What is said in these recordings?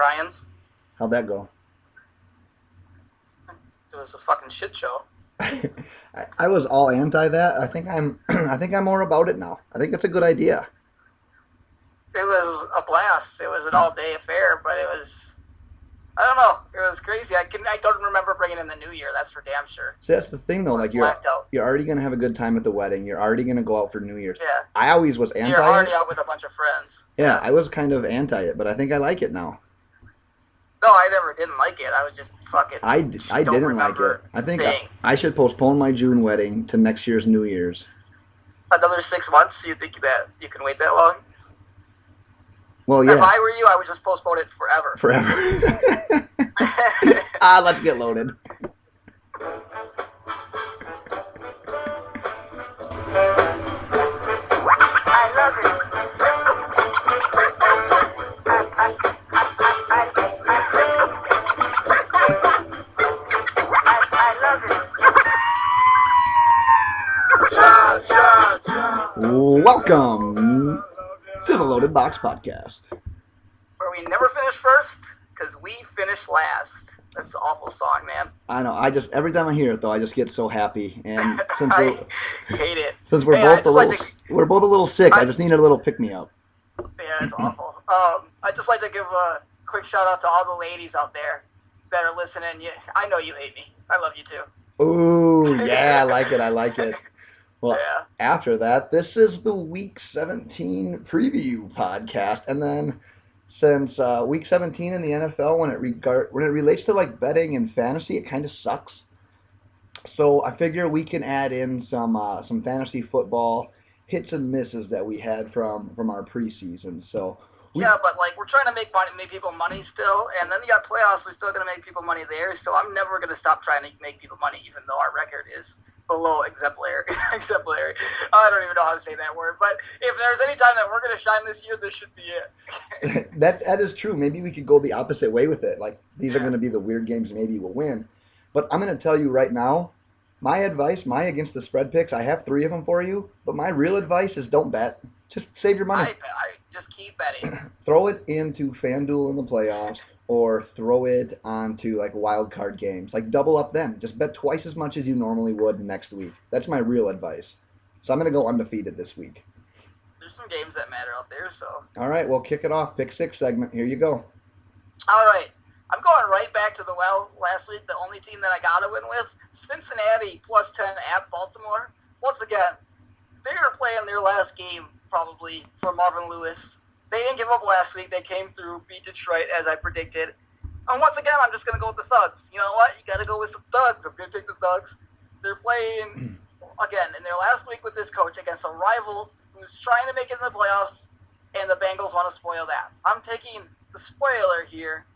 Ryan's. How'd that go? It was a fucking shit show. I was all anti that. I think I'm more about it now. I think it's a good idea. It was a blast. It was an all-day affair, but it was, I don't know, it was crazy. I don't remember bringing in the New Year. That's for damn sure. See, that's the thing though. Like Blacked out. you're already gonna have a good time at the wedding. You're already gonna go out for New Year's. Yeah. I always was You're already anti it. out with a bunch of friends. Yeah, I was kind of anti it, but I think I like it now. No, I never didn't like it. I was just fucking. I don't didn't like it. remember I think thing. I should postpone my June wedding to next year's New Year's. Another 6 months? You think that you can wait that long? Well, If yeah, I were you, I would just postpone it forever. forever. Let's get loaded. I love it. Welcome to the Loaded Box Podcast. Where we never finish first, because we finish last. That's an awful song, man. I know. Every time I hear it though, I just get so happy. And since I hate it. since we're Hey, we're both a little sick, I just needed a little pick me up. Yeah, it's awful. I'd just like to give a quick shout out to all the ladies out there that are listening. I know you hate me. I love you too. Ooh, yeah, I like it. I like it. Well, Yeah. after that, this is the Week 17 preview podcast, and then since Week 17 in the NFL, when it relates to like betting and fantasy, it kind of sucks. So I figure we can add in some fantasy football hits and misses that we had from our preseason. So Yeah, but like we're trying to make people money still, and then you got playoffs. We're still gonna make people money there. So I'm never gonna stop trying to make people money, even though our record is below exemplary. Exemplary. I don't even know how to say that word. But if there's any time that we're gonna shine this year, this should be it. that is true. Maybe we could go the opposite way with it. Like these are Yeah. going to be the weird games. Maybe we'll win. But I'm going to tell you right now, my advice, my against the spread picks. I have 3 of them for you. But my real advice is don't bet. Just save your money. I just keep betting. Throw it into FanDuel in the playoffs, or throw it onto like wild card games. Like double up them. Just bet twice as much as you normally would next week. That's my real advice. So I'm going to go undefeated this week. There's some games that matter out there, so. All right, well, kick it off. Pick 6 segment. Here you go. All right. I'm going right back to the well last week. The only team that I got to win with, Cincinnati plus 10 at Baltimore. Once again, they are playing their last game probably for Marvin Lewis. They didn't give up last week. They came through, beat Detroit as I predicted. And once again, I'm just going to go with the Thugs. You know what? You got to go with some Thugs. I'm going to take the Thugs. They're playing, again, in their last week with this coach against a rival who's trying to make it in the playoffs, and the Bengals want to spoil that. I'm taking the spoiler here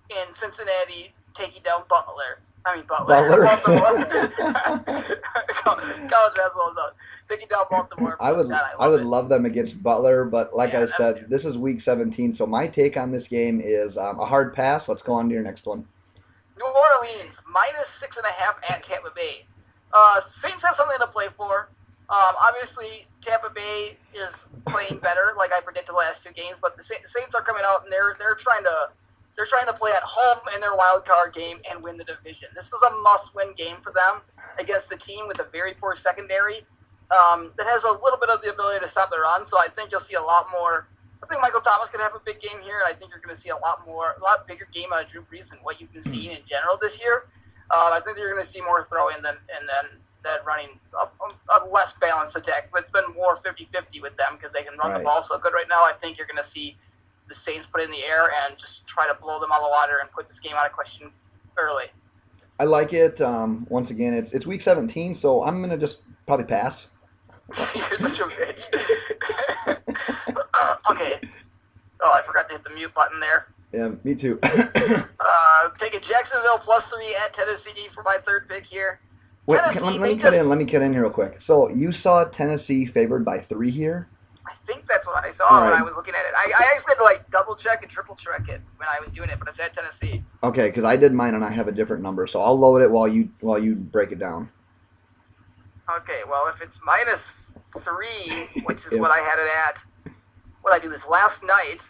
in Cincinnati, taking down Butler. Butler. Baltimore. College basketball is up. Taking down Baltimore. I would love it. love them against Butler, but like Yeah, I them said, too. this is Week 17, so my take on this game is a hard pass. Let's go on to your next one. New Orleans, minus 6.5 at Tampa Bay. Saints have something to play for. Obviously, Tampa Bay is playing better, like I predicted the last 2 games, but the Saints are coming out and they're trying to play at home in their wild card game and win the division. This is a must-win game for them against a team with a very poor secondary that has a little bit of the ability to stop the run. So I think you'll see a lot more. I think Michael Thomas could have a big game here, and I think you're going to see a lot bigger game out of Drew Brees than what you've been seeing in general this year. I think you're going to see more throwing than running a less balanced attack. But it's been more 50-50 with them because they can run the ball so good right now. I think you're going to see the Saints put it in the air and just try to blow them out of the water and put this game out of question early. I like it. Once again, it's Week 17, so I'm going to just probably pass. You're such a bitch. Okay. Oh, I forgot to hit the mute button there. Yeah, me too. Taking Jacksonville plus 3 at Tennessee for my third pick here. Wait, Tennessee, let me cut in here real quick. So you saw Tennessee favored by 3 here? I think that's what I saw All when right. I was looking at it. I actually had to double check and triple check it when I was doing it, but it's at Tennessee. Okay, because I did mine and I have a different number, so I'll load it while you break it down. Okay, well, if it's minus 3, which is what I had it at, what I do this last night,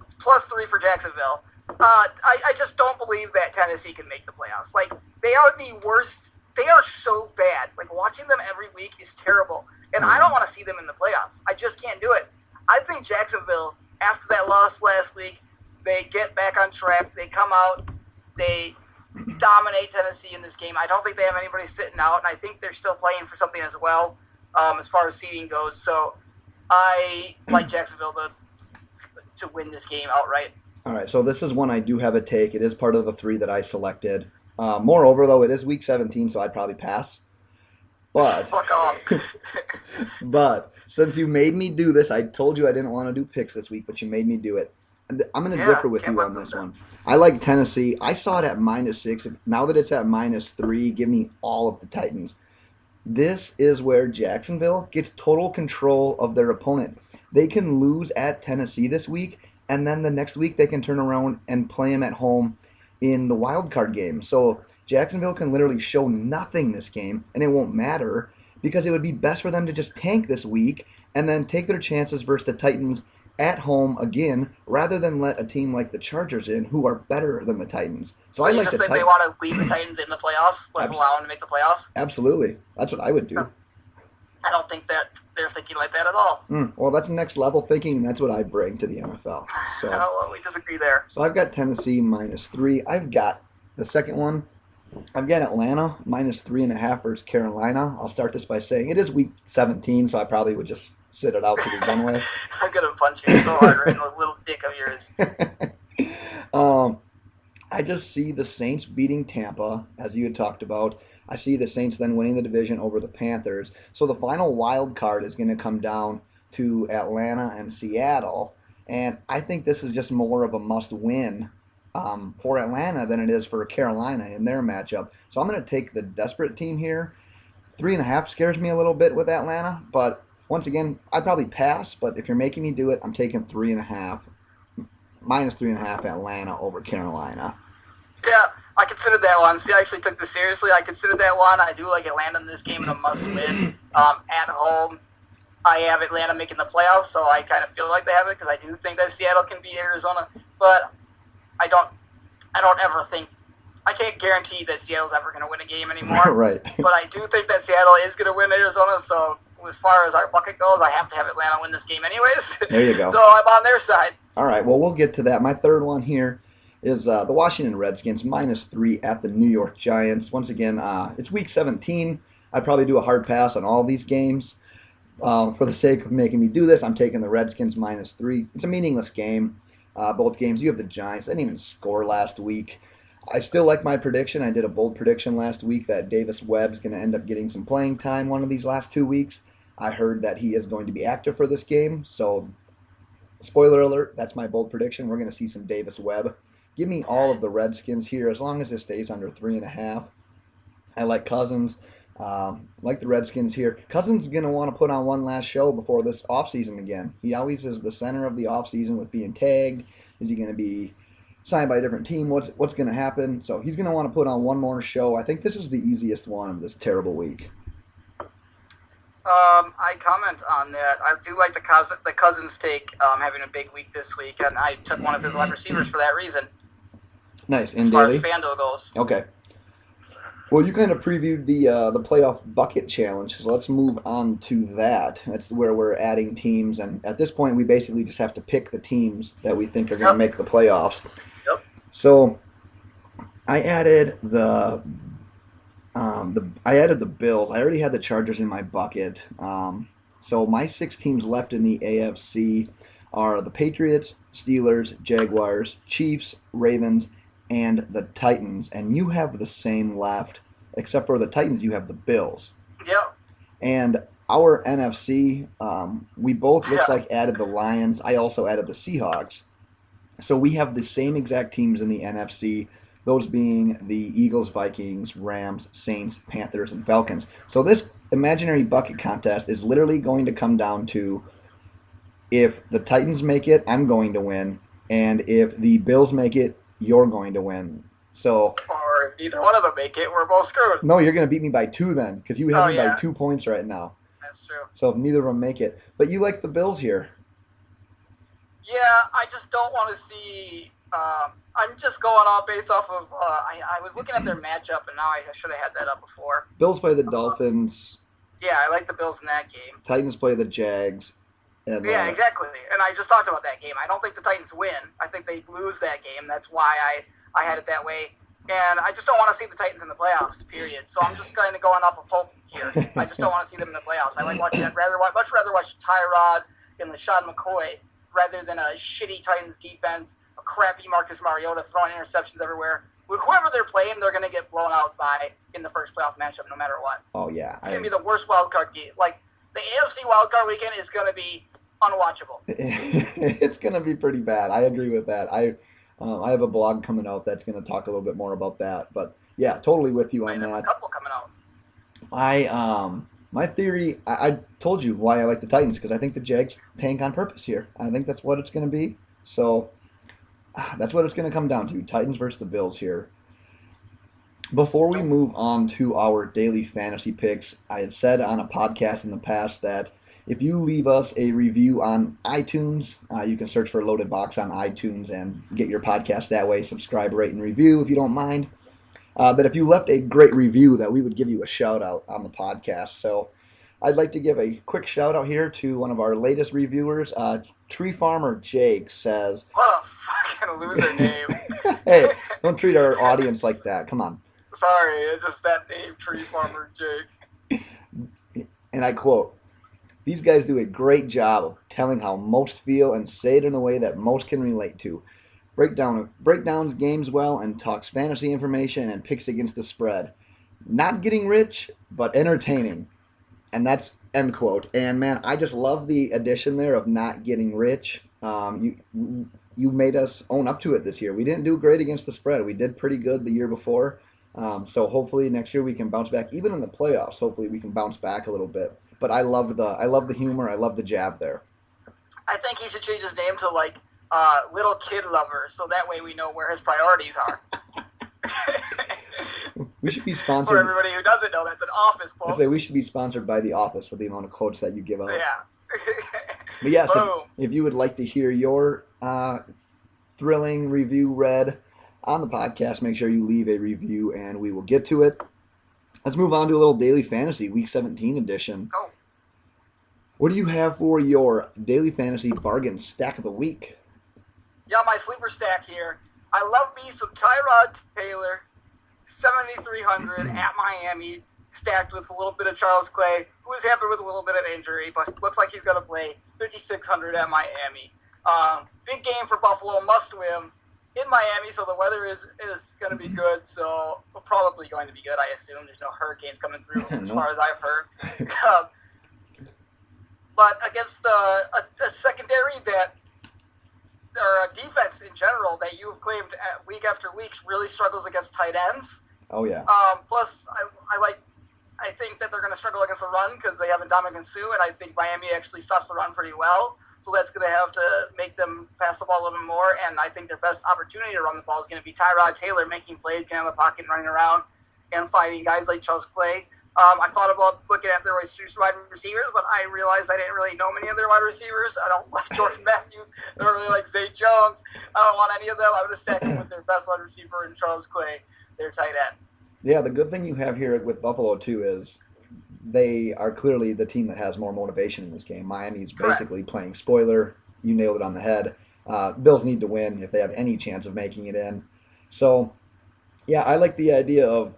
it's plus 3 for Jacksonville. I just don't believe that Tennessee can make the playoffs. Like, they are the worst. They are so bad. Like, watching them every week is terrible. And I don't want to see them in the playoffs. I just can't do it. I think Jacksonville, after that loss last week, they get back on track. They come out. They dominate Tennessee in this game. I don't think they have anybody sitting out, and I think they're still playing for something as well, as far as seeding goes. So I like Jacksonville to win this game outright. All right, so this is one I do have a take. It is part of the 3 that I selected. Moreover, though, it is Week 17, so I'd probably pass. But Fuck off. but since you made me do this, I told you I didn't want to do picks this week, but you made me do it. And I'm going to differ with you on this one. I like Tennessee. I saw it at -6. Now that it's at -3, give me all of the Titans. This is where Jacksonville gets total control of their opponent. They can lose at Tennessee this week, and then the next week they can turn around and play them at home in the wild card game. So Jacksonville can literally show nothing this game, and it won't matter because it would be best for them to just tank this week and then take their chances versus the Titans at home again, rather than let a team like the Chargers in, who are better than the Titans. So I like the Titans. They want to leave the Titans in the playoffs? Let's allow them to make the playoffs? Absolutely. That's what I would do. I don't think that they're thinking like that at all. Well, that's next level thinking, and that's what I bring to the NFL. So, well, we disagree there. So I've got Tennessee -3. I've got the second one. I've got Atlanta -3.5 versus Carolina. I'll start this by saying it is Week 17, so I probably would just sit it out to begin with. I'm going to punch you so hard right in the little dick of yours. I just see the Saints beating Tampa, as you had talked about. I see the Saints then winning the division over the Panthers. So the final wild card is going to come down to Atlanta and Seattle. And I think this is just more of a must-win for Atlanta than it is for Carolina in their matchup. So I'm going to take the desperate team here. 3.5 scares me a little bit with Atlanta, but once again, I'd probably pass. But if you're making me do it, I'm taking 3.5, -3.5 Atlanta over Carolina. Yeah, I considered that one. See, I actually took this seriously. I considered that one. I do like Atlanta in this game, and a must-win at home. I have Atlanta making the playoffs, so I kind of feel like they have it because I do think that Seattle can beat Arizona, but I don't ever think. I can't guarantee that Seattle's ever going to win a game anymore. Right. But I do think that Seattle is going to win Arizona, so as far as our bucket goes, I have to have Atlanta win this game anyways. There you go. So I'm on their side. All right, well, we'll get to that. My third one here is the Washington Redskins -3 at the New York Giants. Once again, it's Week 17. I'd probably do a hard pass on all these games. For the sake of making me do this, I'm taking the Redskins -3. It's a meaningless game. Both games, you have the Giants. They didn't even score last week. I still like my prediction. I did a bold prediction last week that Davis Webb's going to end up getting some playing time one of these last 2 weeks. I heard that he is going to be active for this game. So, spoiler alert, that's my bold prediction. We're going to see some Davis Webb. Give me all of the Redskins here as long as it stays under 3.5. I like Cousins. Like the Redskins here. Cousins is going to want to put on one last show before this offseason again. He always is the center of the offseason with being tagged. Is he going to be signed by a different team? What's going to happen? So he's going to want to put on one more show. I think this is the easiest one of this terrible week. I comment on that. I do like the Cousins take having a big week this week, and I took one of his wide receivers for that reason. Nice. As far as FanDuel goes. Okay. Well, you kind of previewed the playoff bucket challenge, so let's move on to that. That's where we're adding teams, and at this point, we basically just have to pick the teams that we think are going to make the playoffs. Yep. So, I added the Bills. I already had the Chargers in my bucket. So my 6 teams left in the AFC are the Patriots, Steelers, Jaguars, Chiefs, Ravens, and the Titans. And you have the same left, except for the Titans, you have the Bills. Yep. And our NFC, we both looks like added the Lions. I also added the Seahawks. So we have the same exact teams in the NFC, those being the Eagles, Vikings, Rams, Saints, Panthers, and Falcons. So this imaginary bucket contest is literally going to come down to if the Titans make it, I'm going to win. And if the Bills make it, you're going to win. So, or if neither one of them make it, we're both screwed. No, you're going to beat me by 2 then, because you have me by 2 points right now. That's true. So if neither of them make it. But you like the Bills here. Yeah, I just don't want to see. I'm just going off based off of. I was looking at their matchup, and now I should have had that up before. Bills play the Dolphins. Yeah, I like the Bills in that game. Titans play the Jags. And, Yeah, exactly. And I just talked about that game. I don't think the Titans win. I think they lose that game. That's why I had it that way. And I just don't want to see the Titans in the playoffs, period. So I'm just kind of going off of hope here. I just don't want to see them in the playoffs. I like watching it. Much rather watch Tyrod and LaShawn McCoy rather than a shitty Titans defense, a crappy Marcus Mariota throwing interceptions everywhere. With whoever they're playing, they're going to get blown out by in the first playoff matchup no matter what. Oh, yeah. It's going to be the worst wild card game. Like, the AFC wild card weekend is going to be unwatchable. It's going to be pretty bad. I agree with that. I have a blog coming out that's going to talk a little bit more about that. But, yeah, totally with you on that. A couple coming out. My theory, I told you why I like the Titans, because I think the Jags tank on purpose here. I think that's what it's going to be. So that's what it's going to come down to, Titans versus the Bills here. Before we move on to our daily fantasy picks, I had said on a podcast in the past that if you leave us a review on iTunes, you can search for Loaded Box on iTunes and get your podcast that way. Subscribe, rate, and review if you don't mind. That if you left a great review, that we would give you a shout out on the podcast. So I'd like to give a quick shout out here to one of our latest reviewers. Tree Farmer Jake says, "What a fucking loser name!" Hey, don't treat our audience like that. Come on. Sorry, it's just that name, Tree Farmer Jake. And I quote, "These guys do a great job of telling how most feel and say it in a way that most can relate to. Breakdowns games well and talks fantasy information and picks against the spread. Not getting rich, but entertaining." And that's end quote. And man, I just love the addition there of not getting rich. You made us own up to it this year. We didn't do great against the spread. We did pretty good the year before. So hopefully next year we can bounce back. Even in the playoffs, hopefully we can bounce back a little bit. But I love the humor. I love the jab there. I think he should change his name to like Little Kid Lover, so that way we know where his priorities are. We should be sponsored. For everybody who doesn't know, that's an Office quote. I say we should be sponsored by The Office with the amount of quotes that you give out. Yeah. But yes, if you would like to hear your thrilling review read on the podcast, make sure you leave a review and we will get to it. Let's move on to a little daily fantasy, Week 17 edition. Oh. What do you have for your daily fantasy bargain stack of the week? Yeah, my sleeper stack here. I love me some Tyrod Taylor, 7,300 at Miami, stacked with a little bit of Charles Clay, who is hampered with a little bit of injury, but looks like he's going to play 5,600 at Miami. Big game for Buffalo, must win in Miami, so the weather is going to be good, so probably going to be good, I assume. There's no hurricanes coming through as far as I've heard. But against a secondary that, or a defense in general that you've claimed week after week really struggles against tight ends. Oh, yeah. Plus, I think that they're going to struggle against the run because they have Ndamukong Suh, and I think Miami actually stops the run pretty well. So that's going to have to make them pass the ball a little bit more, and I think their best opportunity to run the ball is going to be Tyrod Taylor making plays, getting in the pocket, running around, and fighting guys like Charles Clay. I thought about looking at their wide receivers, but I realized I didn't really know many of their wide receivers. I don't like Jordan Matthews. I don't really like Zay Jones. I don't want any of them. I'm going to stack them with their best wide receiver in Charles Clay, their tight end. Yeah, the good thing you have here with Buffalo, too, is they are clearly the team that has more motivation in this game. Miami's basically playing spoiler. You nailed it on the head. Bills need to win if they have any chance of making it in. So, yeah, I like the idea of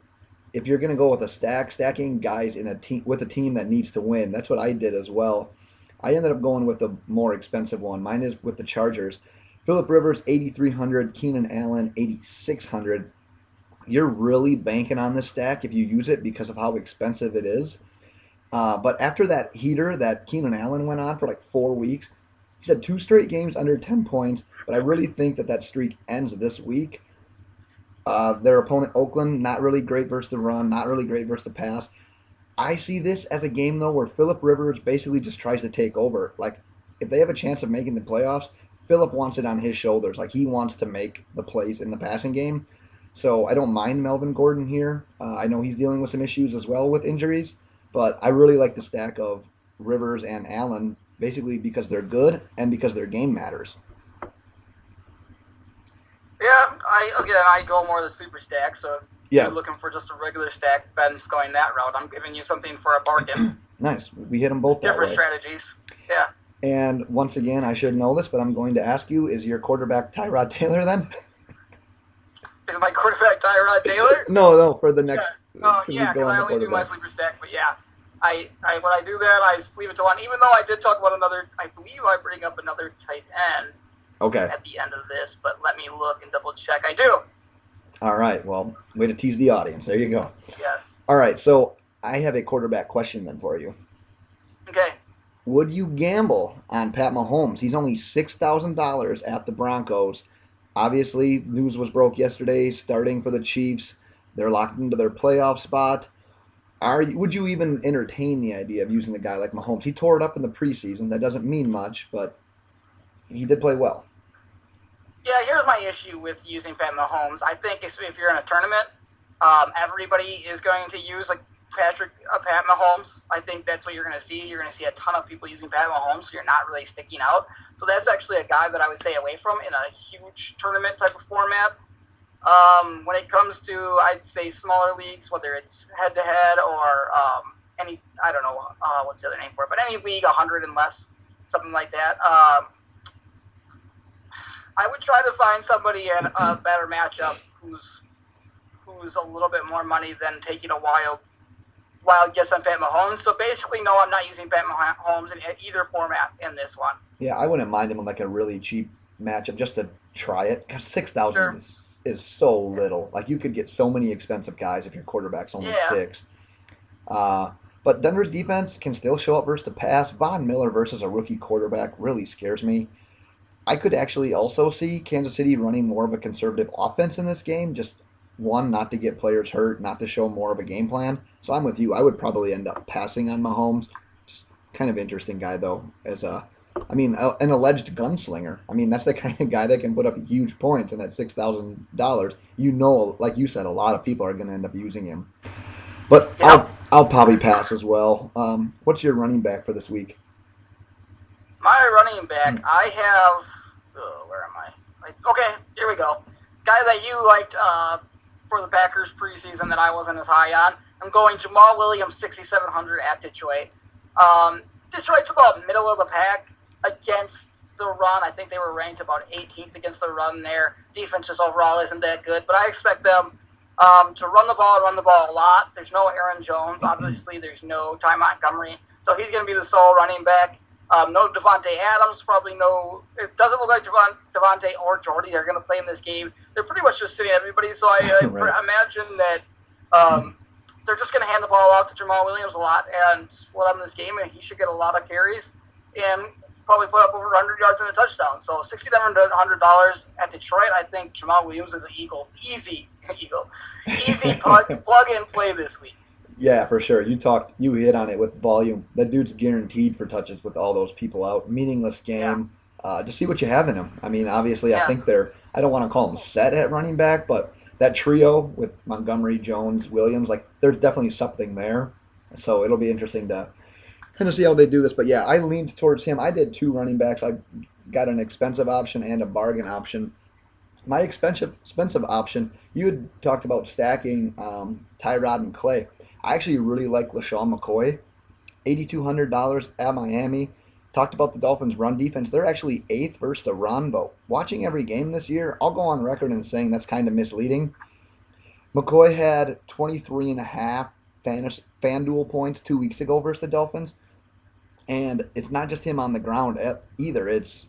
if you're going to go with stacking guys in a team with a team that needs to win. That's what I did as well. I ended up going with the more expensive one. Mine is with the Chargers. Phillip Rivers, 8,300. Keenan Allen, 8,600. You're really banking on this stack if you use it because of how expensive it is. But after that heater that Keenan Allen went on for like 4 weeks, he's had 2 straight games under 10 points, but I really think that streak ends this week. Their opponent, Oakland, not really great versus the run, not really great versus the pass. I see this as a game, though, where Phillip Rivers basically just tries to take over. Like, if they have a chance of making the playoffs, Phillip wants it on his shoulders. Like, he wants to make the plays in the passing game. So I don't mind Melvin Gordon here. I know he's dealing with some issues as well with injuries, but I really like the stack of Rivers and Allen basically because they're good and because their game matters. I go more the super stack. So if Yeah. you're looking for just a regular stack, Ben's going that route. I'm giving you something for a bargain. Nice. We hit them both that Different way. strategies. Yeah. And once again, I should know this, but I'm going to ask you: is your quarterback Tyrod Taylor then? Is my quarterback Tyrod Taylor? No, for the next. Yeah, we because go on I to only do my quarterbacks. sleeper stack. But yeah, I when I do that, I leave it to one. Even though I did talk about another, I believe I bring up another tight end Okay. at the end of this. But let me look and double check. I do. All right. Well, way to tease the audience. There you go. Yes. All right. So I have a quarterback question then for you. Okay. Would you gamble on Pat Mahomes? He's only $6,000 at the Broncos. Obviously, news was broke yesterday, starting for the Chiefs. They're locked into their playoff spot. Would you even entertain the idea of using a guy like Mahomes? He tore it up in the preseason. That doesn't mean much, but he did play well. Yeah, here's my issue with using Pat Mahomes. I think if you're in a tournament, everybody is going to use like Pat Mahomes. I think that's what you're going to see. You're going to see a ton of people using Pat Mahomes, so you're not really sticking out. So that's actually a guy that I would stay away from in a huge tournament type of format. When it comes to, I'd say, smaller leagues, whether it's head-to-head or I don't know, what's the other name for it, but any league 100 and less, something like that, I would try to find somebody in a better matchup who's a little bit more money than taking a wild guess on Pat Mahomes. So basically, no, I'm not using Pat Mahomes in either format in this one. Yeah, I wouldn't mind him in like a really cheap matchup just to try it. Because 6,000 Sure. is so little. Like you could get so many expensive guys if your quarterback's only Yeah. 6. But Denver's defense can still show up versus the pass. Von Miller versus a rookie quarterback really scares me. I could actually also see Kansas City running more of a conservative offense in this game. Just one, not to get players hurt, not to show more of a game plan. So I'm with you. I would probably end up passing on Mahomes. Just kind of interesting guy though, an alleged gunslinger. I mean, that's the kind of guy that can put up huge points, and at $6,000, like you said, a lot of people are going to end up using him. But Yeah. I'll probably pass as well. What's your running back for this week? My running back, I have. Where am I? Okay, here we go. Guy that you liked for the Packers preseason that I wasn't as high on. I'm going Jamal Williams, 6,700 at Detroit. Detroit's about middle of the pack against the run. I think they were ranked about 18th against the run there. Defense just overall isn't that good, but I expect them to run the ball a lot. There's no Aaron Jones. Obviously, there's no Ty Montgomery. So he's going to be the sole running back. No Devontae Adams, probably no. It doesn't look like Devontae or Jordy are going to play in this game. They're pretty much just sitting everybody. So I Right. imagine that they're just going to hand the ball out to Jamal Williams a lot and split up in this game, and he should get a lot of carries and probably put up over 100 yards and a touchdown. So $6,700 at Detroit. I think Jamal Williams is an easy plug and play this week. Yeah, for sure. You hit on it with volume. That dude's guaranteed for touches with all those people out. Meaningless game. Just see what you have in him. I mean, obviously, Yeah. I think I don't want to call them set at running back, but that trio with Montgomery, Jones, Williams, like there's definitely something there. So it'll be interesting to kind of see how they do this. But yeah, I leaned towards him. I did 2 running backs. I got an expensive option and a bargain option. My expensive option, you had talked about stacking Tyrod and Clay. I actually really like LaShawn McCoy, $8,200 at Miami. Talked about the Dolphins' run defense. They're actually 8th versus the run, but watching every game this year, I'll go on record and saying that's kind of misleading. McCoy had 23.5 FanDuel points 2 weeks ago versus the Dolphins, and it's not just him on the ground either. It's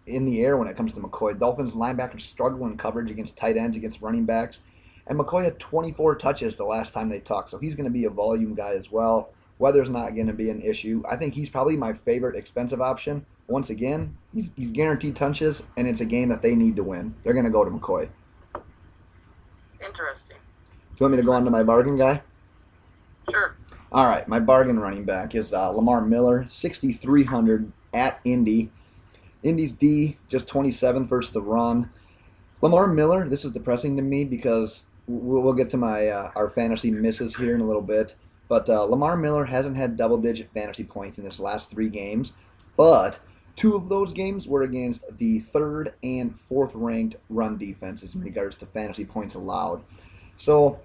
in the air when it comes to McCoy. Dolphins linebackers struggle in coverage against tight ends, against running backs. And McCoy had 24 touches the last time they talked, so he's going to be a volume guy as well. Weather's not going to be an issue. I think he's probably my favorite expensive option. Once again, he's guaranteed touches, and it's a game that they need to win. They're going to go to McCoy. Interesting. Do you want me to go on to my bargain guy? Sure. All right, my bargain running back is Lamar Miller, 6,300 at Indy. Indy's D, just 27th versus the run. Lamar Miller, this is depressing to me because we'll get to my our fantasy misses here in a little bit. But Lamar Miller hasn't had double-digit fantasy points in his last 3 games. But 2 of those games were against the 3rd and 4th ranked run defenses in regards to fantasy points allowed. So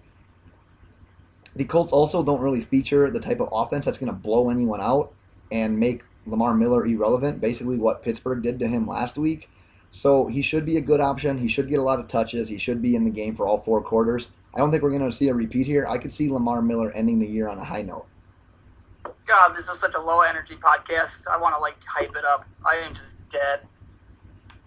the Colts also don't really feature the type of offense that's going to blow anyone out and make Lamar Miller irrelevant, basically what Pittsburgh did to him last week. So he should be a good option. He should get a lot of touches. He should be in the game for all 4 quarters. I don't think we're going to see a repeat here. I could see Lamar Miller ending the year on a high note. God, this is such a low energy podcast. I want to hype it up. I am just dead.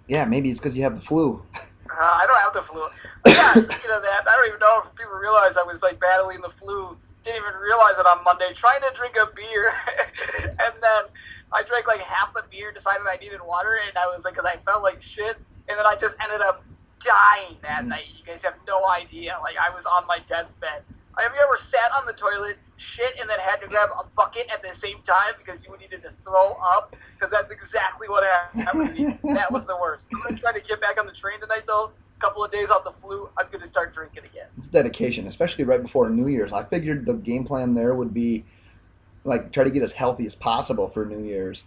Yeah, maybe it's because you have the flu. I don't have the flu. But yeah, speaking of that, I don't even know if people realize I was battling the flu. Didn't even realize it on Monday. Trying to drink a beer, and then I drank half the beer. Decided I needed water, and I was because I felt like shit, and then I just ended up dying that night. You guys have no idea. I was on my deathbed. Have you ever sat on the toilet, shit, and then had to grab a bucket at the same time because you needed to throw up? Because that's exactly what happened to me. That was the worst. I'm going to try to get back on the train tonight, though. A couple of days off the flu, I'm going to start drinking again. It's dedication, especially right before New Year's. I figured the game plan there would be, try to get as healthy as possible for New Year's.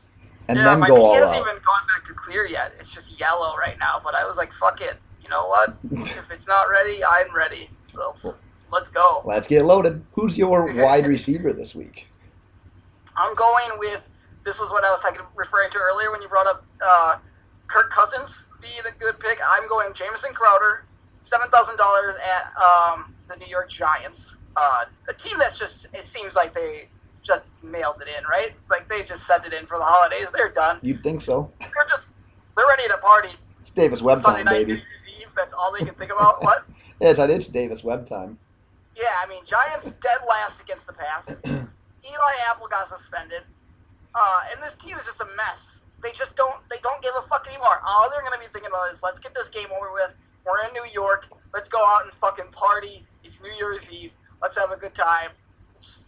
And then my go all pee hasn't out. even gone back to clear yet. It's just yellow right now. But I was like, fuck it. You know what? If it's not ready, I'm ready. So let's go. Let's get loaded. Who's your wide receiver this week? I'm going with, this was what I was referring to earlier when you brought up Kirk Cousins being a good pick. I'm going Jamison Crowder, $7,000 at the New York Giants. A team that's it seems like they just mailed it in, right? They just sent it in for the holidays. They're done. You'd think so. They're ready to party. It's Davis Webb Sunday time, night, baby. New Year's Eve, that's all they can think about. What? Yeah, it's Davis Webb time. Yeah, Giants dead last against the pass. Eli Apple got suspended. And this team is just a mess. They don't give a fuck anymore. All they're going to be thinking about is, let's get this game over with. We're in New York. Let's go out and fucking party. It's New Year's Eve. Let's have a good time.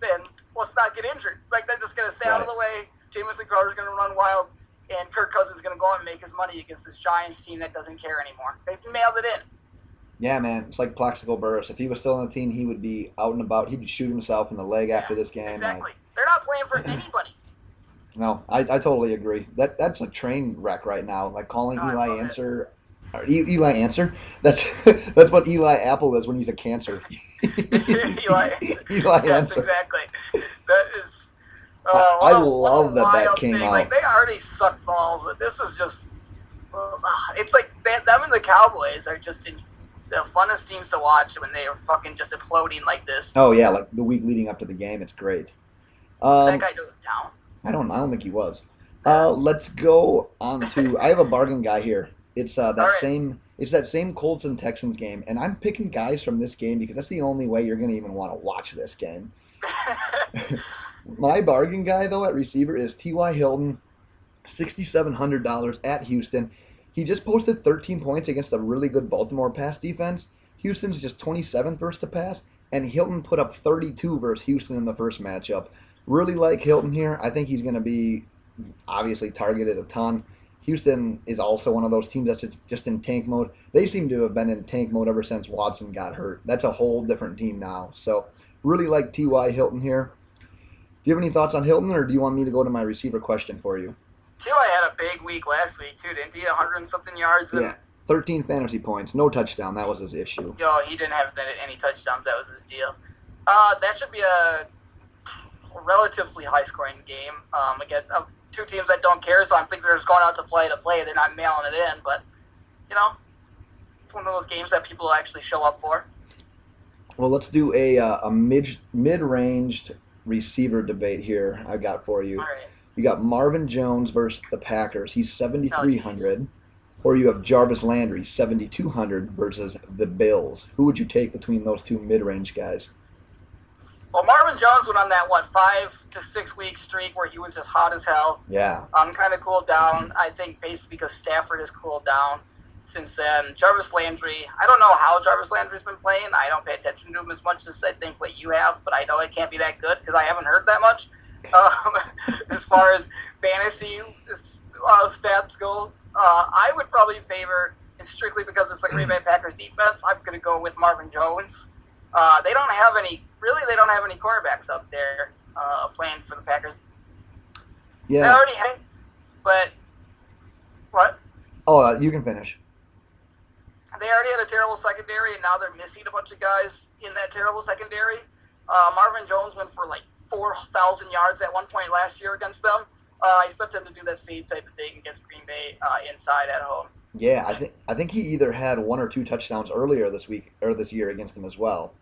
Then let's not get injured. They're just going to stay out of the way. Jamison Crowder's going to run wild. And Kirk Cousins is going to go out and make his money against this Giants team that doesn't care anymore. They've mailed it in. Yeah, man. It's like Plaxico Burress. If he was still on the team, he would be out and about. He'd shoot himself in the leg after this game. Exactly. They're not playing for anybody. No, I totally agree. That's a train wreck right now. Calling Eli Answer. Eli Answer? That's what Eli Apple is when he's a cancer. Eli Answer. Exactly. That is. I love that came out. They already suck balls, but this is just. It's them and the Cowboys are just the funnest teams to watch when they are fucking just imploding like this. Oh yeah, the week leading up to the game, it's great. That guy goes down. I don't think he was. Let's go on to. I have a bargain guy here. It's that same Colts and Texans game, and I'm picking guys from this game because that's the only way you're going to even want to watch this game. My bargain guy though at receiver is T.Y. Hilton, $6,700 at Houston. He just posted 13 points against a really good Baltimore pass defense. Houston's just 27th versus the pass, and Hilton put up 32 versus Houston in the first matchup. Really like Hilton here. I think he's going to be obviously targeted a ton. Houston is also one of those teams that's just in tank mode. They seem to have been in tank mode ever since Watson got hurt. That's a whole different team now. So really like T.Y. Hilton here. Do you have any thoughts on Hilton, or do you want me to go to my receiver question for you? T.Y. had a big week last week, too, didn't he? 100-something yards. Yeah, 13 fantasy points. No touchdown. That was his issue. Yo, he didn't have any touchdowns. That was his deal. That should be a relatively high-scoring game. Again, two teams that don't care, so I'm thinking they're just going out to play. They're not mailing it in, but, it's one of those games that people actually show up for. Well, let's do a mid-ranged receiver debate here I've got for you. All right. You got Marvin Jones versus the Packers. He's 7,300. Or you have Jarvis Landry, 7,200 versus the Bills. Who would you take between those two mid-range guys? Well, Marvin Jones went on that, 5 to 6 week streak where he was just hot as hell. Yeah. Kind of cooled down, I think, basically because Stafford has cooled down since then. Jarvis Landry, I don't know how Jarvis Landry's been playing. I don't pay attention to him as much as I think what you have, but I know it can't be that good because I haven't heard that much. As far as fantasy stats go, I would probably favor, and strictly because it's the Green Bay Packers defense, I'm going to go with Marvin Jones. They don't have any quarterbacks up there playing for the Packers. Yeah. They already had, but Oh, you can finish. They already had a terrible secondary, and now they're missing a bunch of guys in that terrible secondary. Marvin Jones went for like 4,000 yards at one point last year against them. I expect him to do that same type of thing against Green Bay inside at home. Yeah, I think he either had 1 or 2 touchdowns earlier this week or this year against them as well.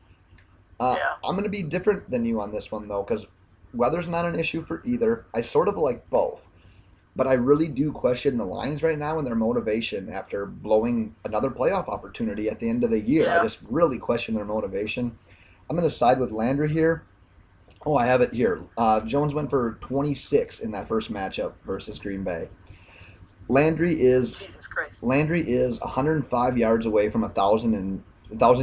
Yeah. I'm going to be different than you on this one though, because weather's not an issue for either. I sort of like both, but I really do question the Lions right now and their motivation after blowing another playoff opportunity at the end of the year. Yeah. I just really question their motivation. I'm going to side with Landry here. Oh, I have it here. Jones went for 26 in that first matchup versus Green Bay. Landry is Jesus Christ. 105 yards away from 1,000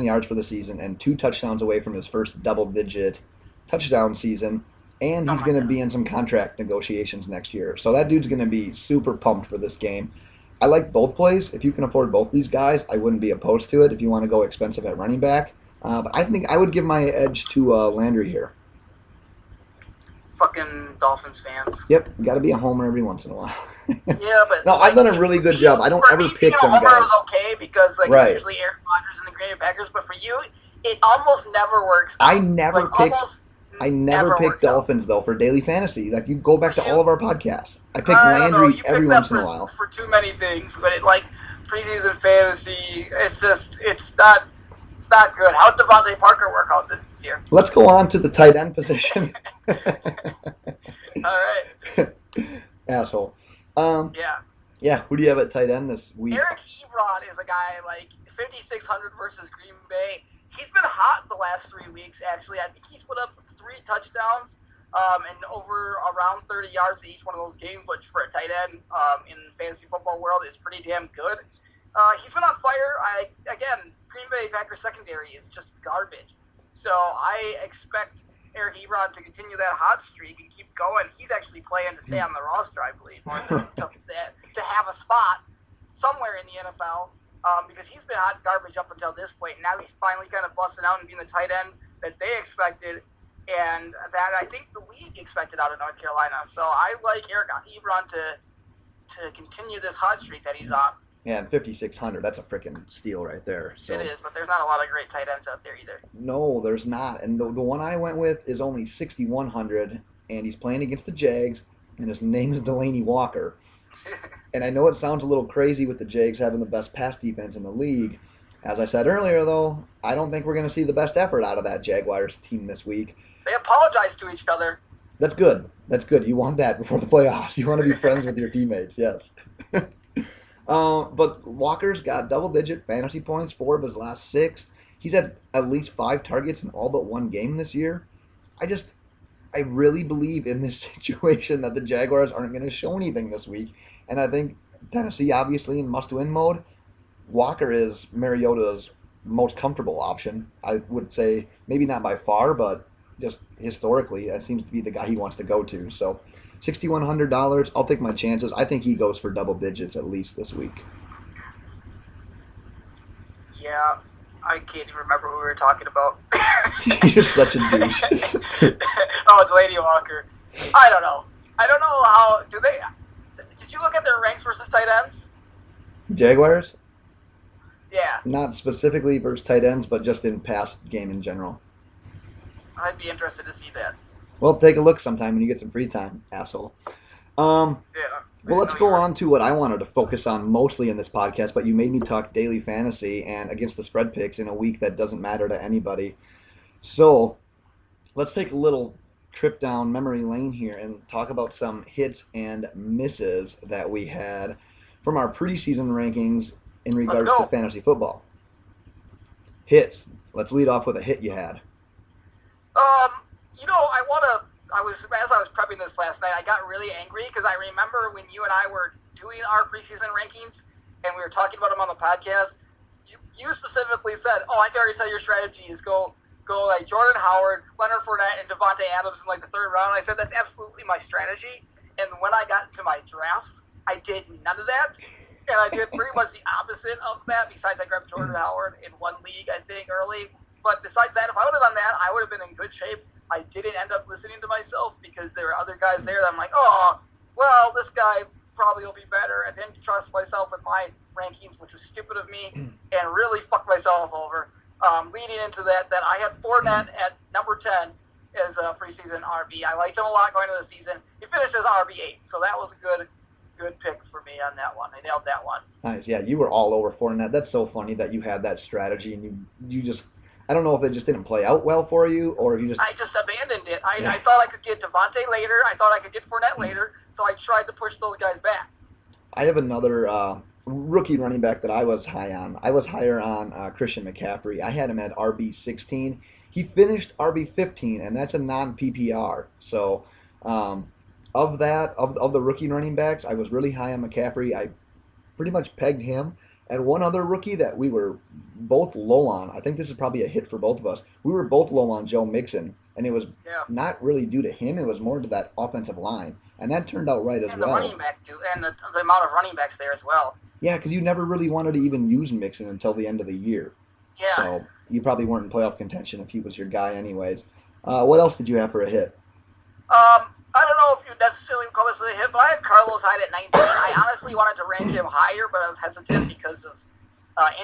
yards for the season and 2 touchdowns away from his first double-digit touchdown season. And he's going to be in some contract negotiations next year. So that dude's going to be super pumped for this game. I like both plays. If you can afford both these guys, I wouldn't be opposed to it if you want to go expensive at running back. But I think I would give my edge to Landry here. Fucking Dolphins fans. Yep, got to be a homer every once in a while. Yeah, but no, I've done a really good job. I don't ever pick them guys. guys. Is okay because like Right. it's usually Aaron Rodgers and the Green Bay Packers, but for you, it almost never works. I never pick never pick Dolphins though for daily fantasy. Like you go back to all of our podcasts. I pick I don't know, Landry you every pick that once in a while. for too many things, but it like preseason fantasy, it's not good. How'd Devontae Parker work out this year? Let's go on to the tight end position. All right. Asshole. Yeah. Who do you have at tight end this week? Eric Ebron is a guy like 5,600 versus Green Bay. He's been hot the last 3 weeks, actually. I think he's put up 3 touchdowns and over around 30 yards in each one of those games, which for a tight end in fantasy football world is pretty damn good. He's been on fire. Again, Green Bay Packers secondary is just garbage. So I expect Eric Ebron to continue that hot streak and keep going. He's actually playing to stay on the roster, I believe, or to have a spot somewhere in the NFL because he's been hot garbage up until this point. Now he's finally kind of busting out and being the tight end that they expected and that I think the league expected out of North Carolina. So I like Eric Ebron to continue this hot streak that he's on. Yeah, and 5,600. That's a freaking steal right there. So. It is, but there's not a lot of great tight ends out there either. No, there's not. And the one I went with is only 6,100, and he's playing against the Jags, and his name is Delaney Walker. And I know it sounds a little crazy with the Jags having the best pass defense in the league. As I said earlier, though, I don't think we're going to see the best effort out of that Jaguars team this week. They apologize to each other. That's good. That's good. You want that before the playoffs. You want to be friends with your teammates, yes. But Walker's got double-digit fantasy points, 4 of his last 6. He's had at least 5 targets in all but 1 game this year. I really believe in this situation that the Jaguars aren't going to show anything this week. And I think Tennessee, obviously, in must-win mode, Walker is Mariota's most comfortable option. I would say maybe not by far, but just historically, that seems to be the guy he wants to go to. So $6,100, I'll take my chances. I think he goes for double digits at least this week. Yeah, I can't even remember what we were talking about. You're such a douche. Oh, Delaney Walker. I don't know how do they. Did you look at their ranks versus tight ends? Jaguars? Yeah. Not specifically versus tight ends, but just in pass game in general. I'd be interested to see that. Well, take a look sometime when you get some free time, asshole. Yeah. Well, let's go on to what I wanted to focus on mostly in this podcast, but you made me talk daily fantasy and against the spread picks in a week that doesn't matter to anybody. So let's take a little trip down memory lane here and talk about some hits and misses that we had from our preseason rankings in regards to fantasy football. Hits. Let's lead off with a hit you had. As I was prepping this last night, I got really angry because I remember when you and I were doing our preseason rankings and we were talking about them on the podcast, you specifically said, I can already tell your strategy is go like Jordan Howard, Leonard Fournette, and Devontae Adams in like the 3rd round. And I said, that's absolutely my strategy. And when I got into my drafts, I did none of that. And I did pretty much the opposite of that, besides I grabbed Jordan Howard in 1 league, I think, early. But besides that, if I would have done that, I would have been in good shape. I didn't end up listening to myself because there were other guys there that I'm like, this guy probably will be better. I didn't trust myself with my rankings, which was stupid of me, and really fucked myself over. Leading into that I had Fournette at number 10 as a preseason RB. I liked him a lot going into the season. He finished as RB8, so that was a good pick for me on that one. I nailed that one. Nice. Yeah, you were all over Fournette. That's so funny that you had that strategy and you just. I don't know if it just didn't play out well for you, or if you just. I just abandoned it. I thought I could get Devontae later. I thought I could get Fournette later, so I tried to push those guys back. I have another rookie running back that I was high on. I was higher on Christian McCaffrey. I had him at RB16. He finished RB15, and that's a non-PPR. So, of the rookie running backs, I was really high on McCaffrey. I pretty much pegged him. And one other rookie that we were both low on, I think this is probably a hit for both of us. We were both low on Joe Mixon, and it was not really due to him. It was more to that offensive line, and that turned out right as well. And the running back too, and the amount of running backs there as well. Yeah, because you never really wanted to even use Mixon until the end of the year. Yeah. So you probably weren't in playoff contention if he was your guy anyways. What else did you have for a hit? I don't know if you necessarily would call this a hit, but I had Carlos Hyde at 19. I honestly wanted to rank him higher, but I was hesitant because of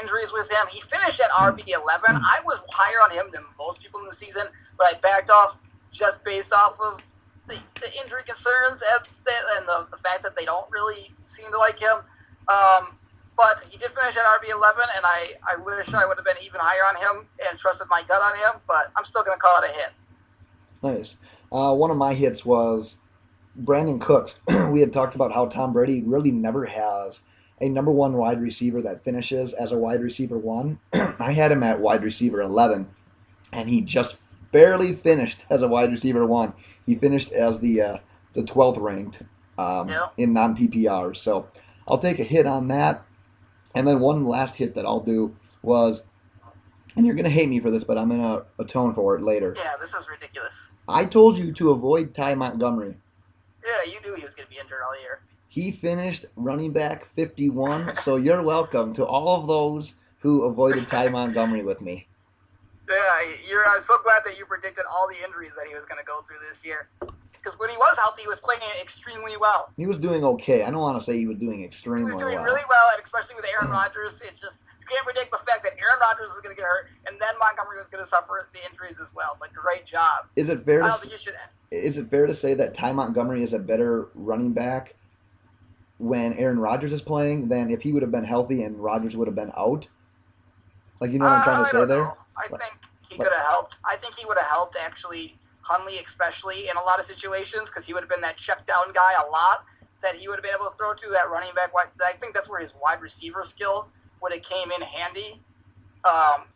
injuries with him. He finished at RB11. I was higher on him than most people in the season, but I backed off just based off of the injury concerns and the fact that they don't really seem to like him. But he did finish at RB11, and I wish I would have been even higher on him and trusted my gut on him, but I'm still going to call it a hit. Nice. One of my hits was Brandon Cooks. We had talked about how Tom Brady really never has a number one wide receiver that finishes as a wide receiver 1. I had him at wide receiver 11, and he just barely finished as a wide receiver 1. He finished as the 12th ranked in non-PPR. So I'll take a hit on that. And then one last hit that I'll do was, and you're going to hate me for this, but I'm going to atone for it later. Yeah, this is ridiculous. I told you to avoid Ty Montgomery. Yeah, you knew he was going to be injured all year. He finished running back 51, so you're welcome to all of those who avoided Ty Montgomery with me. Yeah, I'm so glad that you predicted all the injuries that he was going to go through this year. Because when he was healthy, he was playing extremely well. He was doing okay. I don't want to say he was doing extremely well. He was doing really well, and especially with Aaron Rodgers, it's just, you can't predict the fact that Aaron Rodgers was going to get hurt, and then Montgomery was going to suffer the injuries as well. But great job. Is it fair I don't think you should end. Is it fair to say that Ty Montgomery is a better running back when Aaron Rodgers is playing than if he would have been healthy and Rodgers would have been out? Like, you know what I'm trying to say there? I think he could have helped. I think he would have helped, actually, Hundley especially, in a lot of situations, because he would have been that check-down guy a lot that he would have been able to throw to, that running back. I think that's where his wide receiver skill would have came in handy,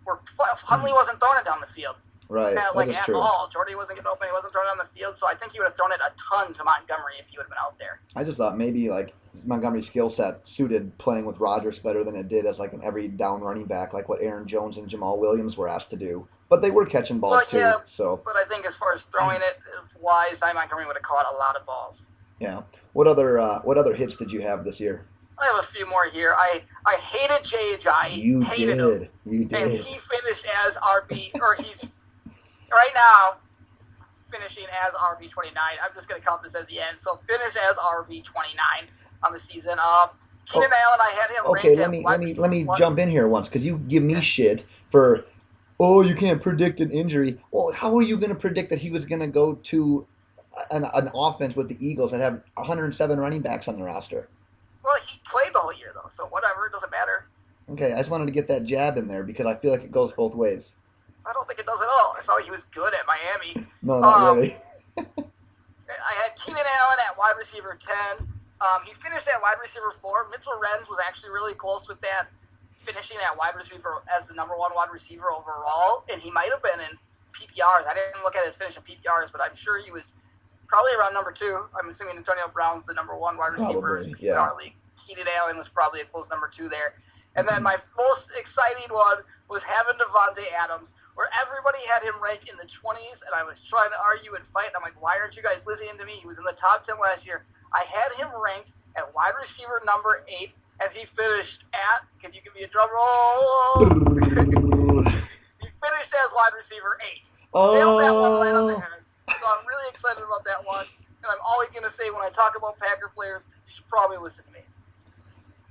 where Hundley wasn't throwing it down the field. Right, that is true. All. Jordy wasn't getting open. He wasn't throwing it on the field, so I think he would have thrown it a ton to Montgomery if he would have been out there. I just thought maybe like Montgomery's skill set suited playing with Rodgers better than it did as like an every down running back, like what Aaron Jones and Jamal Williams were asked to do. But they were catching balls too. Yeah, so. But I think as far as throwing it wise, Ty Montgomery would have caught a lot of balls. Yeah. What other hits did you have this year? I have a few more here. I hated J.J. You hated did. Him. You did. And he finished as RB, or he's right now finishing as RB29. I'm just going to count this as the end. So finish as RB29 on the season. Keenan Allen, I had him okay, ranked let me jump in here once, because you give me shit for, oh, you can't predict an injury. Well, how are you going to predict that he was going to go to an offense with the Eagles that have 107 running backs on the roster? Well, he played the whole year, though, so whatever. It doesn't matter. Okay, I just wanted to get that jab in there because I feel like it goes both ways. I don't think it does at all. I saw he was good at Miami. No, not really. I had Keenan Allen at wide receiver 10. He finished at wide receiver 4. Mitchell Renz was actually really close with that, finishing at wide receiver as the number one wide receiver overall, and he might have been in PPRs. I didn't look at his finish in PPRs, but I'm sure he was probably around number 2. I'm assuming Antonio Brown's the number 1 wide receiver in PPR league. Keenan Allen was probably a close number 2 there. And then my most exciting one was having Devontae Adams, where everybody had him ranked in the 20s, and I was trying to argue and fight. And I'm like, why aren't you guys listening to me? He was in the top 10 last year. I had him ranked at wide receiver number 8, and he finished at, can you give me a drum roll? He finished as wide receiver 8. Nailed that one right on the head. So I'm really excited about that one. And I'm always going to say when I talk about Packer players, you should probably listen to me.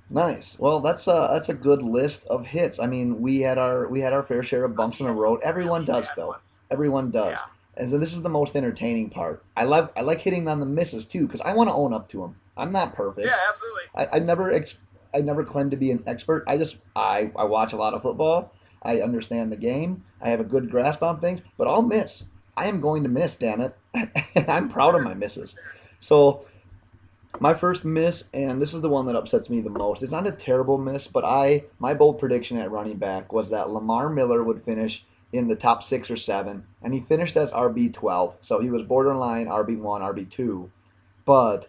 Nice. Well, that's a good list of hits. I mean, we had our fair share of bumps in the road. Everyone Really does bad though. ones. Everyone does. Yeah. And so this is the most entertaining part. I like hitting on the misses too because I want to own up to them. I'm not Yeah, perfect. absolutely. I never claim to be an expert. I watch a lot of football. I understand the game. I have a good grasp on things, but I'll miss. I am going to miss, damn it. And I'm proud of Sure. my misses. Sure. So my first miss, and this is the one that upsets me the most. It's not a terrible miss, but my bold prediction at running back was that Lamar Miller would finish in the top 6 or 7, and he finished as RB 12. So he was borderline RB 1, RB 2, but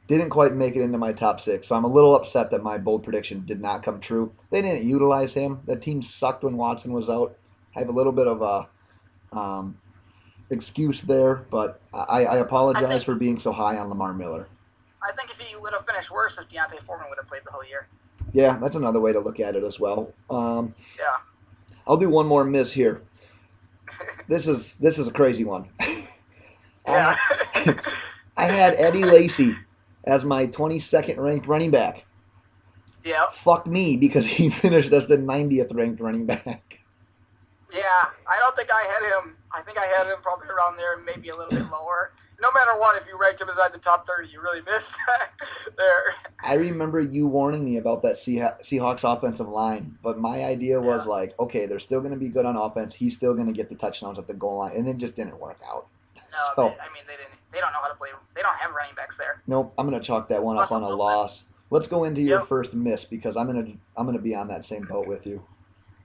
didn't quite make it into my top 6. So I'm a little upset that my bold prediction did not come true. They didn't utilize him. The team sucked when Watson was out. I have a little bit of a excuse there, but I I apologize think for being so high on Lamar Miller. I think if he would have finished worse, if Deontay Foreman would have played the whole year. Yeah, that's another way to look at it as well. Yeah. I'll do one more miss here. This is a crazy one. Yeah. I I had Eddie Lacy as my 22nd ranked running back. Yep. Fuck me because he finished as the 90th ranked running back. Yeah, I don't think I had him. I think I had him probably around there, maybe a little bit lower. No matter what, if you ranked him inside the top 30, you really missed there. I remember you warning me about that Seahawks offensive line, but my idea was Yeah. like, okay, they're still going to be good on offense. He's still going to get the touchdowns at the goal line, and it just didn't work out. No, So, I mean, they didn't. They don't know how to play. They don't have running backs there. nope, I'm going to chalk that one up Russell on a Wilson. loss. Let's go into your Yep. first miss because I'm gonna be on that same boat with you.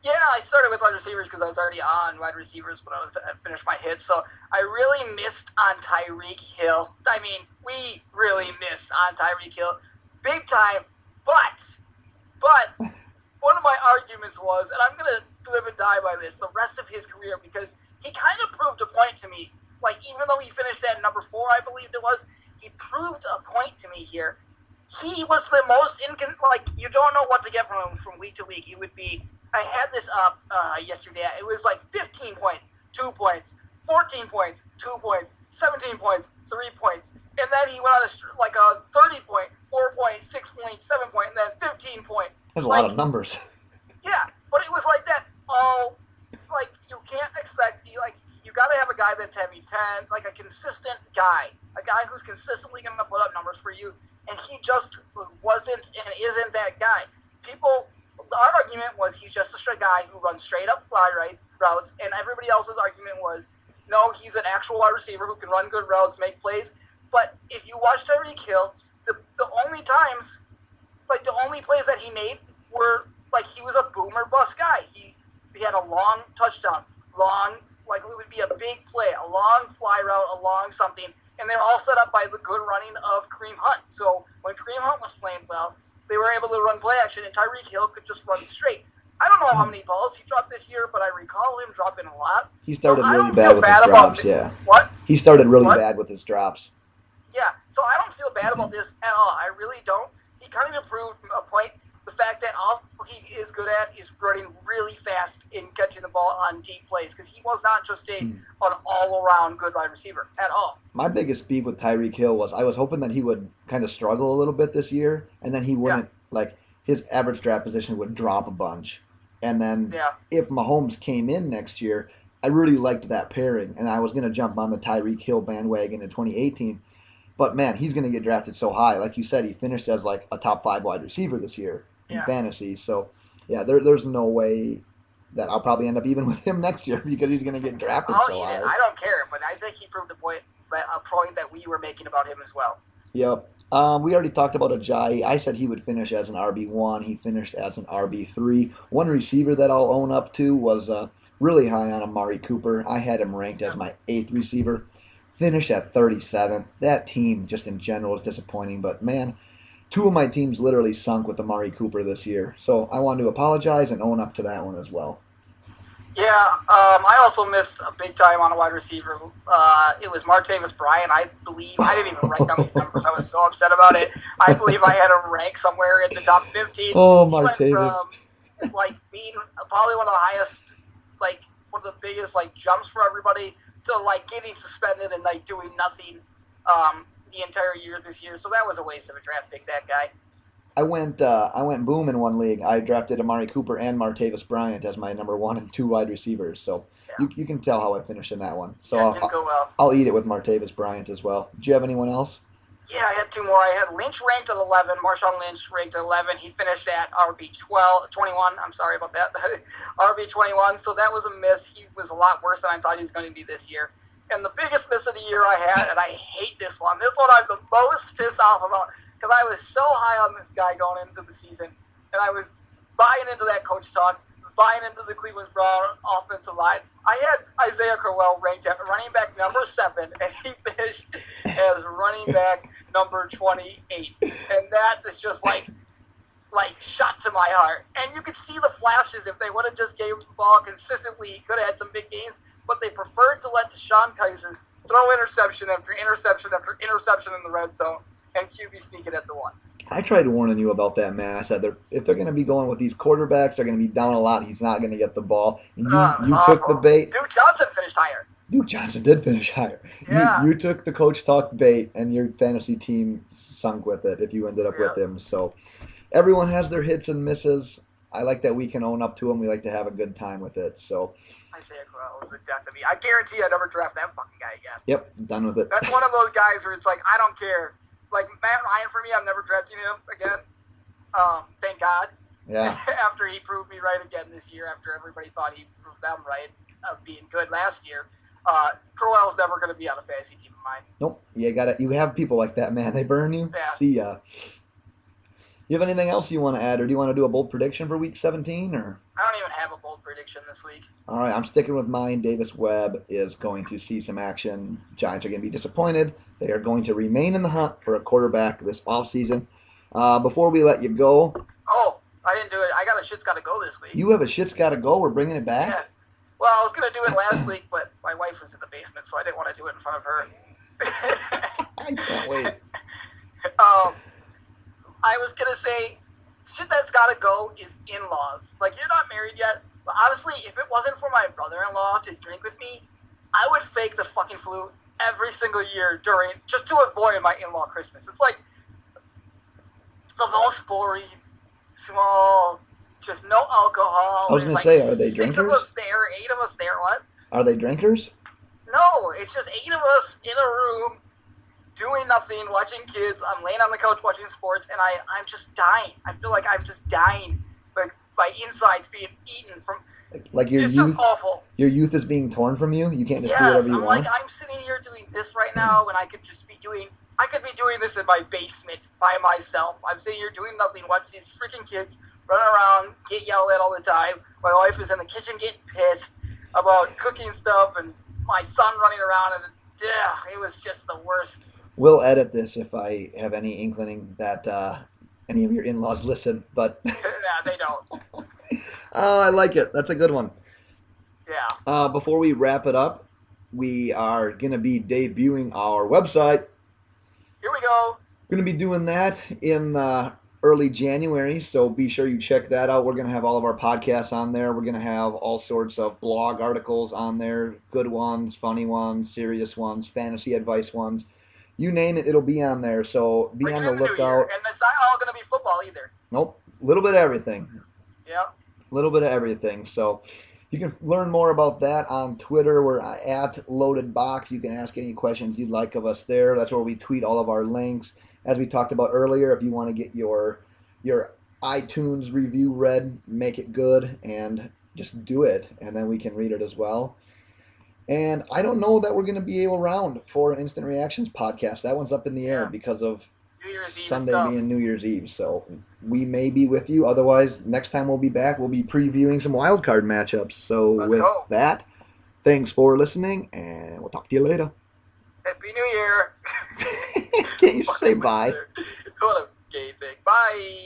Yeah, I started with wide receivers because I was already on wide receivers when I finished my hits. So I really missed on Tyreek Hill. I mean, we really missed on Tyreek Hill, big time. But one of my arguments was, and I'm gonna live and die by this, the rest of his career because he kind of proved a point to me. Like even though he finished at number 4, I believe it was, he proved a point to me here. He was the most like you don't know what to get from him from week to week. He would be. I had this up yesterday. It was like 15 points, 2 points, 14 points, 2 points, 17 points, 3 points, and then he went on like a 30 point, 4 point, 6 point, 7 point, and then 15 point. There's a Like lot of numbers. yeah, but it was like that. Oh, like you can't expect you got to have a guy that's heavy 10, like a consistent guy, a guy who's consistently going to put up numbers for you. And he just wasn't and isn't that guy. Our argument was he's just a guy who runs straight up fly routes, and everybody else's argument was, no, he's an actual wide receiver who can run good routes, make plays. But if you watch Tyreek Hill, the only times, like the only plays that he made were like he was a boom or bust guy. He had a long touchdown, like it would be a big play, a long fly route, a long something. And they were all set up by the good running of Kareem Hunt. So when Kareem Hunt was playing well, they were able to run play action, and Tyreek Hill could just run straight. I don't know how many balls he dropped this year, but I recall him dropping a lot. He started So I really don't bad feel with bad his about drops. Yeah, What? he started really What? bad with his drops. Yeah, so I don't feel bad about this at all. I really don't. He kind of proved a point. The fact that all he is good at is running really fast and catching the ball on deep plays because he was not just an all-around good wide receiver at all. My biggest beef with Tyreek Hill was I was hoping that he would kind of struggle a little bit this year, and then he wouldn't like his average draft position would drop a bunch. And then Yeah. if Mahomes came in next year, I really liked that pairing, and I was going to jump on the Tyreek Hill bandwagon in 2018. But man, he's going to get drafted so high. Like you said, he finished as like a top 5 wide receiver this year in Yeah. fantasy. So yeah, there's no way that I'll probably end up even with him next year because he's going to get drafted I'll so eat high. it. I don't care, but I think he proved a point that we were making about him as well. Yep. We already talked about Ajayi. I said he would finish as an RB1. He finished as an RB3. One receiver that I'll own up to was really high on Amari Cooper. I had him ranked as my 8th receiver. Finished at 37th. That team just in general is disappointing, but man, 2 of my teams literally sunk with Amari Cooper this year. So I wanted to apologize and own up to that one as well. Yeah, I also missed a big time on a wide receiver. It was Martavis Bryant. I believe I didn't even write down these numbers. I was so upset about it. I believe I had him ranked somewhere in the top 15. Oh, He went Martavis. from like being probably one of the highest, like one of the biggest like jumps for everybody to like getting suspended and like doing nothing the entire year this year, so that was a waste of a draft pick, that guy. I went boom in one league. I drafted Amari Cooper and Martavis Bryant as my number 1 and 2 wide receivers. So Yeah. you can tell how I finished in that one. So Yeah, it didn't go well. I'll eat it with Martavis Bryant as well. Do you have anyone else? Yeah, I had 2 more. I had Lynch ranked at 11. Marshawn Lynch ranked at 11. He finished at RB 21. I'm sorry about that. RB 21. So that was a miss. He was a lot worse than I thought he was going to be this year. And the biggest miss of the year I had, and I hate this one. This one I'm the most pissed off about because I was so high on this guy going into the season, and I was buying into that coach talk, buying into the Cleveland Brown offensive line. I had Isaiah Crowell ranked at running back number 7, and he finished as running back number 28. And that is just like shot to my heart. And you could see the flashes. If they would have just gave him the ball consistently, he could have had some big games. But they preferred to let Deshaun Kaiser throw interception after interception after interception in the red zone, and QB sneak it at the 1. I tried warning you about that, man. I said if they're going to be going with these quarterbacks, they're going to be down a lot. He's not going to get the ball. And you took the bait. Duke Johnson finished higher. Duke Johnson did finish higher. Yeah. You took the coach talk bait, and your fantasy team sunk with it if you ended up with him. So everyone has their hits and misses. I like that we can own up to them. We like to have a good time with it. So Isaiah Crowell was the death of me. I guarantee I'd never draft that fucking guy again. Yep, done with it. That's one of those guys where it's like, I don't care. Like, Matt Ryan, for me, I'm never drafting him again. Thank God. Yeah. After he proved me right again this year, after everybody thought he proved them right of being good last year, Crowell's never going to be on a fantasy team of mine. Nope. You have people like that, man. They burn you. Yeah. See ya. You have anything else you want to add, or do you want to do a bold prediction for Week 17? Or I don't even have a bold prediction this week. all right, I'm sticking with mine. Davis Webb is going to see some action. Giants are going to be disappointed. They are going to remain in the hunt for a quarterback this offseason. Before we let you go, Oh, I didn't do it. I got a shit's got to go this week. you have a shit's got to go. We're bringing it back. Yeah. Well, I was going to do it last week, but my wife was in the basement, so I didn't want to do it in front of her. I can't wait. I was going to say, shit that's got to go is in-laws. Like, you're not married yet, but honestly, if it wasn't for my brother-in-law to drink with me, I would fake the fucking flu every single year just to avoid my in-law Christmas. It's like the most boring, small, just no alcohol. I was going to There's say, are they 6 drinkers? of us there, 8 of us there, what? Are they drinkers? No, it's just 8 of us in a room doing nothing, watching kids. I'm laying on the couch watching sports, and I'm just dying. I feel like I'm just dying. Like, my insides being eaten from... Like your It's youth, just awful. your youth is being torn from you. You can't just do Yes, whatever you I'm want. like, I'm sitting here doing this right now, and I could be doing this in my basement by myself. I'm sitting here doing nothing, watch these freaking kids run around, get yelled at all the time. My wife is in the kitchen getting pissed about cooking stuff, and my son running around, and it was just the worst. We'll edit this if I have any inkling that any of your in-laws listen. But Yeah, they don't. oh, I like it. That's a good one. Yeah. Before we wrap it up, we are going to be debuting our website. Here we go. Going to be doing that in early January, so be sure you check that out. We're going to have all of our podcasts on there. We're going to have all sorts of blog articles on there, good ones, funny ones, serious ones, fantasy advice ones. You name it, it'll be on there, so be Bring on it the in the new year. lookout. And it's not all going to be football either. Nope, a little bit of everything. Yeah. A little bit of everything. So you can learn more about that on Twitter. We're at Loaded Box. You can ask any questions you'd like of us there. That's where we tweet all of our links. As we talked about earlier, if you want to get your iTunes review read, make it good, and just do it, and then we can read it as well. And I don't know that we're going to be around for an Instant Reactions podcast. That one's up in the air because of New Year's Eve Sunday stuff. being New Year's Eve. So we may be with you. Otherwise, next time we'll be back, we'll be previewing some wild card matchups. So Let's go. that, thanks for listening, and we'll talk to you later. Happy New Year. Can't you say bye? What a gay thing. Bye.